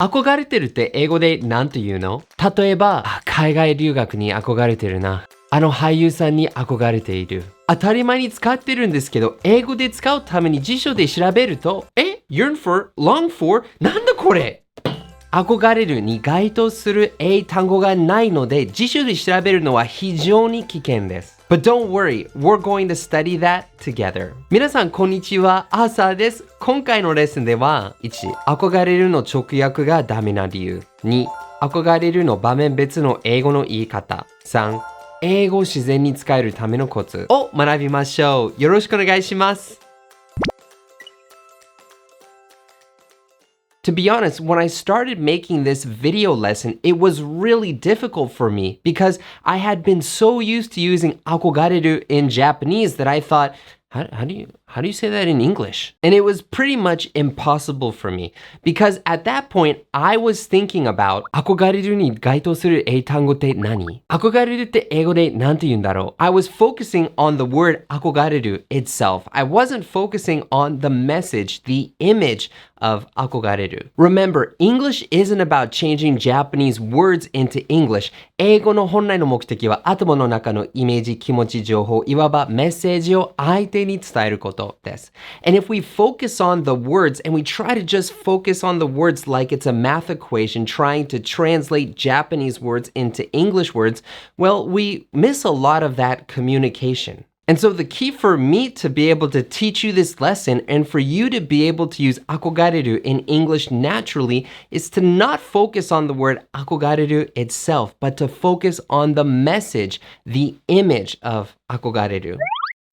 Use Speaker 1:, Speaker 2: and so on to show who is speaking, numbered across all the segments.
Speaker 1: 憧れてるって英語で何て言うの？例えば、海外留学に憧れてるな。あの俳優さんに憧れている。当たり前に使ってるんですけど、英語で使うために辞書で調べると、yearn for, long for? なんだこれ？憧れるに該当する英単語がないので、辞書で調べるのは非常に危険です。But don't worry, we're going to study that together. 皆さん、こんにちは。アーサーです。今回のレッスンでは、1、憧れるの直訳がダメな理由。2、憧れるの場面別の英語の言い方。3、英語を自然に使えるためのコツを学びましょう。よろしくお願いします。To be honest, when I started making this video lesson, it was really difficult for me because I had been so used to using akogareru in Japanese that I thought, how do you say that in English? And it was pretty much impossible for me because at that point, I was thinking about 憧れるに該当する英単語って何？憧れるって英語で何て言うんだろう？ I was focusing on the word 憧れる itself. I wasn't focusing on the message, the image of 憧れる. Remember, English isn't about changing Japanese words into English. 英語の本来の目的は頭の中のイメージ、気持ち、情報、いわばメッセージを相手に伝えることです。And if we focus on the words and we try to just focus on the words like it's a math equation trying to translate Japanese words into English words, well, we miss a lot of that communication. And so the key for me to be able to teach you this lesson and for you to be able to use akogareru in English naturally is to not focus on the word akogareru itself, but to focus on the message, the image of akogareru.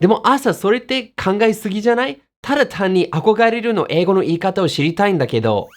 Speaker 1: でも朝それって考えすぎじゃない？ただ単に憧れるの英語の言い方を知りたいんだけど。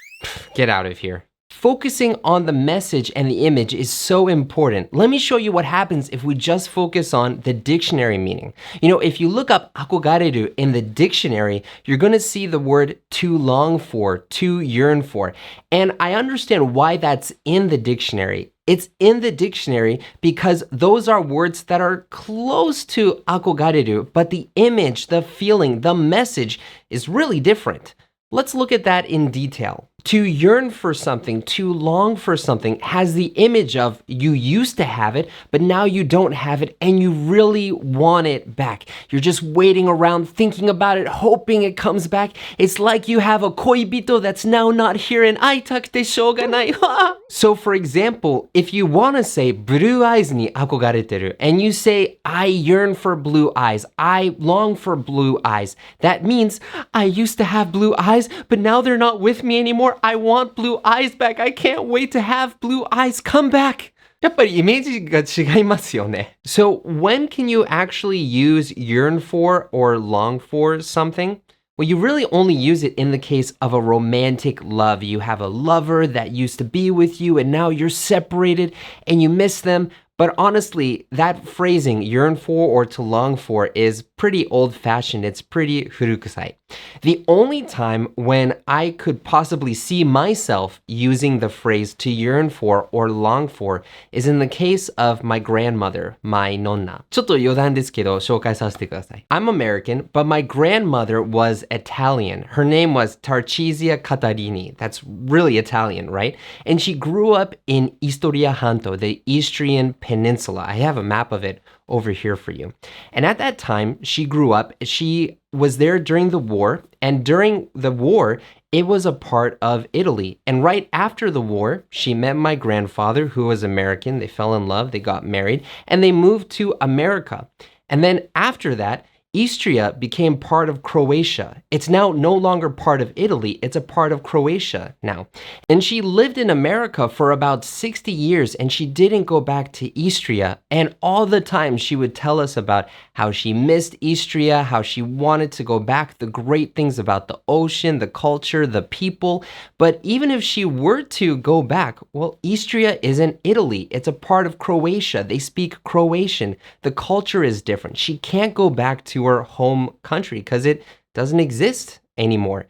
Speaker 1: Get out of here. Focusing on the message and the image is so important. Let me show you what happens if we just focus on the dictionary meaning. You know, if you look up akogareru in the dictionary, you're going to see the word to long for, to yearn for. And I understand why that's in the dictionary. It's in the dictionary because those are words that are close to akogareru, but the image, the feeling, the message is really different. Let's look at that in detail. To yearn for something, to long for something has the image of you used to have it, but now you don't have it and you really want it back. You're just waiting around thinking about it, hoping it comes back. It's like you have a koibito that's now not here and aitakute shouganai. So for example, if you want to say blue eyes ni akogareteru and you say I yearn for blue eyes, I long for blue eyes, that means I used to have blue eyes, but now they're not with me anymore. I want blue eyes back. I can't wait to have blue eyes come back. やっぱりイメージが違いますよね。So when can you actually use yearn for or long for something? Well, you really only use it in the case of a romantic love. You have a lover that used to be with you and now you're separated and you miss them. But honestly, that phrasing, yearn for or to long for, is pretty old-fashioned. It's pretty furukusai. The only time when I could possibly see myself using the phrase to yearn for or long for is in the case of my grandmother, my nonna. ちょっと余談ですけど、紹介させてください。I'm American, but my grandmother was Italian. Her name was Tarcisia Catarini. That's really Italian, right? And she grew up in Istria Hanto, the Istrian Peninsula. I have a map of it over here for you. And at that time, she grew up, she was there during the war, and during the war, it was a part of Italy. And right after the war, she met my grandfather, who was American. They fell in love, they got married, and they moved to America. And then after that, Istria became part of Croatia. It's now no longer part of Italy, it's a part of Croatia now. And she lived in America for about 60 years and she didn't go back to Istria. And all the time she would tell us about how she missed Istria, how she wanted to go back, the great things about the ocean, the culture, the people. But even if she were to go back, well, Istria isn't Italy. It's a part of Croatia. They speak Croatian. The culture is different. She can't go back to her home country because it doesn't exist anymore.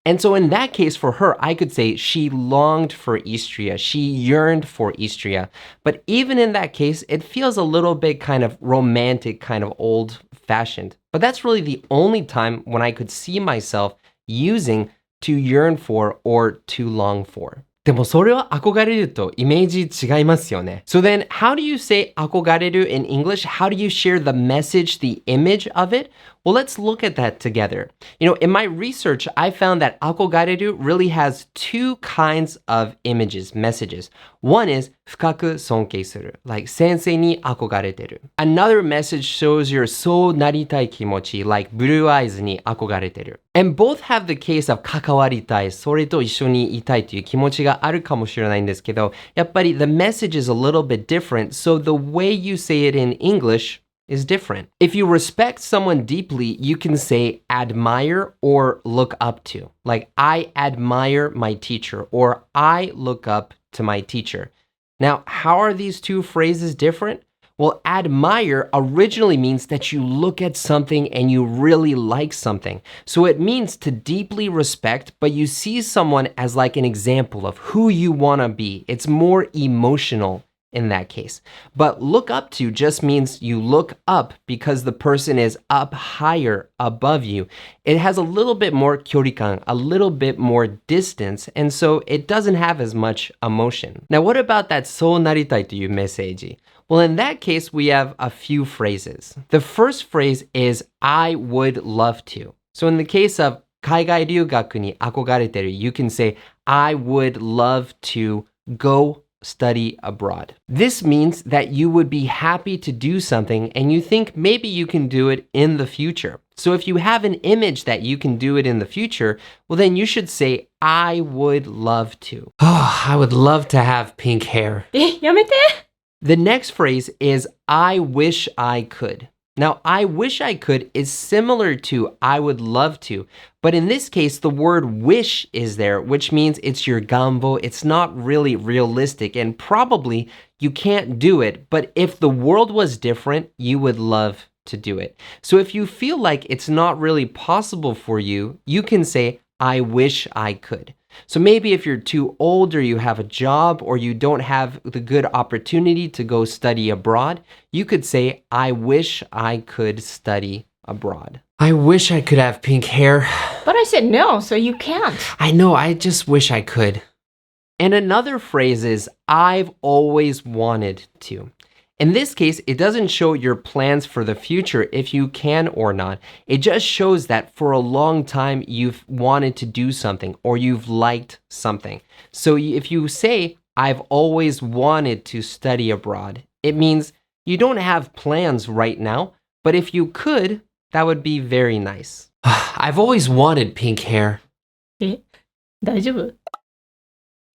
Speaker 1: And so in that case, for her, I could say she longed for Istria. She yearned for Istria. But even in that case, it feels a little bit kind of romantic, kind of old-fashioned. But that's really the only time when I could see myself using to yearn for or to long for. でもそれは憧れるとイメージ違いますよね。So then, how do you say 憧れる in English? How do you share the message, the image of it? Well, let's look at that together. In my research, I found that 憧れる really has two kinds of images, messages. One is 深く尊敬する, like 先生に憧れてる. Another message shows your そうなりたい気持ち, like blue eyes に憧れてる. And both have the case of 関わりたい、それと一緒にいたいという気持ちがあるかもしれないんですけど、やっぱり the message is a little bit different, so the way you say it in English is different. If you respect someone deeply, you can say admire or look up to. Like, I admire my teacher, or I look up to my teacher. Now, how are these two phrases different? Well, admire originally means that you look at something and you really like something. So it means to deeply respect, but you see someone as like an example of who you want to be. It's more emotional in that case. But look up to just means you look up because the person is up higher above you. It has a little bit more 距離感, a little bit more distance, and so it doesn't have as much emotion. Now, what about that そうなりたいというメッセージ? Well, in that case, we have a few phrases. The first phrase is I would love to. So in the case of 海外留学に憧れてる, you can say I would love to go study abroad. This means that you would be happy to do something and you think maybe you can do it in the future. So if you have an image that you can do it in the future, well then you should say, I would love to. Oh, I would love to have pink hair.
Speaker 2: やめて!
Speaker 1: The next phrase is, I wish I could. Now, I wish I could is similar to I would love to, but in this case, the word wish is there, which means it's your gambo. It's not really realistic, and probably you can't do it, but if the world was different, you would love to do it. So if you feel like it's not really possible for you, you can say, I wish I could. So maybe if you're too old or you have a job or you don't have the good opportunity to go study abroad, you could say, I wish I could study abroad. I wish I could have pink hair.
Speaker 2: But I said no, so you can't.
Speaker 1: I know, I just wish I could. And another phrase is, I've always wanted to. In this case, it doesn't show your plans for the future if you can or not. It just shows that for a long time you've wanted to do something or you've liked something. So if you say, I've always wanted to study abroad, it means you don't have plans right now, but if you could, that would be very nice. I've always wanted pink hair.
Speaker 2: 大丈夫?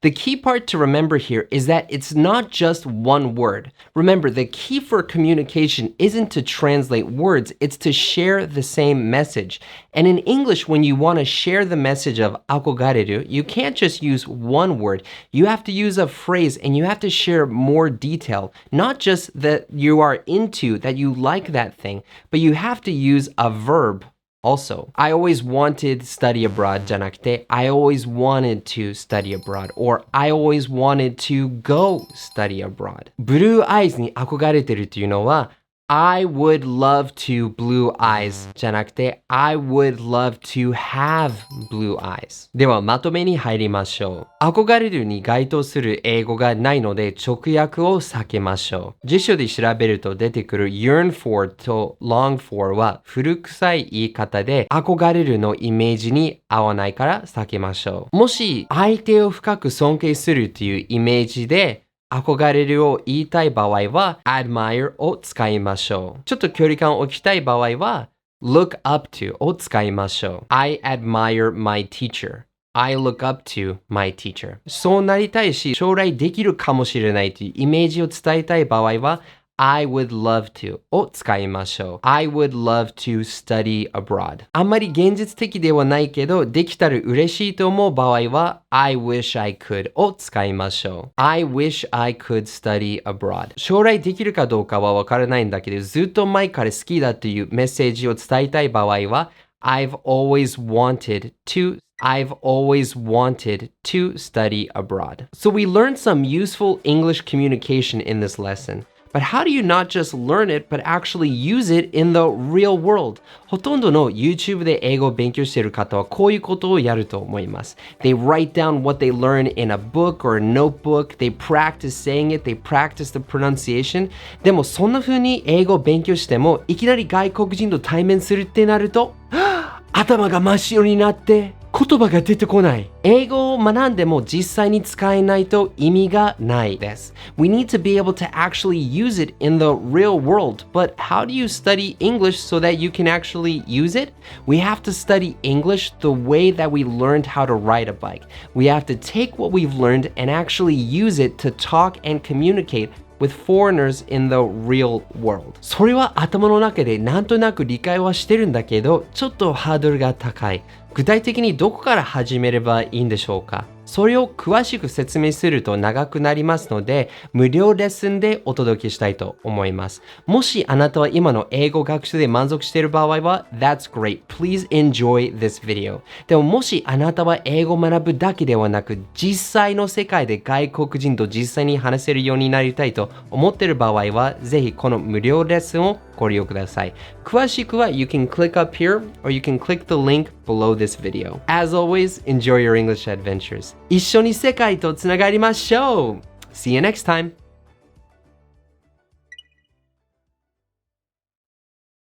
Speaker 1: The key part to remember here is that it's not just one word. Remember, the key for communication isn't to translate words, it's to share the same message. And in English, when you want to share the message of 憧れる, you can't just use one word. You have to use a phrase and you have to share more detail. Not just that you are into, that you like that thing, but you have to use a verb. Also, I always wanted study abroad じゃなくて I always wanted to study abroad or I always wanted to go study abroad. Blue eyes に憧れてるというのは I would love to blue eyes じゃなくて I would love to have blue eyes. ではまとめに入りましょう。憧れるに該当する英語がないので直訳を避けましょう。辞書で調べると出てくる yearn for と long for は古臭い言い方で憧れるのイメージに合わないから避けましょう。もし相手を深く尊敬するというイメージで憧れるを言いたい場合は admire を使いましょう。ちょっと距離感を置きたい場合は look up to を使いましょう。I admire my teacher. I look up to my teacher. そうなりたいし将来できるかもしれないというイメージを伝えたい場合はI would love to を使いましょう。I would love to study abroad. あんまり現実的ではないけど、できたら嬉しいと思う場合は I wish I could を使いましょう。I wish I could study abroad. 将来できるかどうかはわからないんだけど、ずっと前から好きだというメッセージを伝えたい場合は I've always wanted to study abroad. So we learned some useful English communication in this lesson. But how do you not just learn it, but actually use it in the real world? ほとんどの YouTube で英語を勉強している方はこういうことをやると思います。They write down what they learn in a book or a notebook. They practice saying it. They practice the pronunciation. でもそんな風に英語を勉強してもいきなり外国人と対面するってなると頭が真っ白になって言葉が出てこない。英語を学んでも実際に使えないと意味がないです。We need to be able to actually use it in the real world. But how do you study English so that you can actually use it? We have to study English the way that we learned how to ride a bike. We have to take what we've learned and actually use it to talk and communicate with foreigners in the real world. それは頭の中でなんとなく理解はしてるんだけど、ちょっとハードルが高い。具体的にどこから始めればいいんでしょうか？それを詳しく説明すると長くなりますので、無料レッスンでお届けしたいと思います。もしあなたは今の英語学習で満足している場合は、That's great. Please enjoy this video. でももしあなたは英語を学ぶだけではなく、実際の世界で外国人と実際に話せるようになりたいと思っている場合は、ぜひこの無料レッスンをご利用ください。詳しくは You can click up here or you can click the link below this video. As always, enjoy your English adventures. 一緒に世界とつながりましょう See you next time!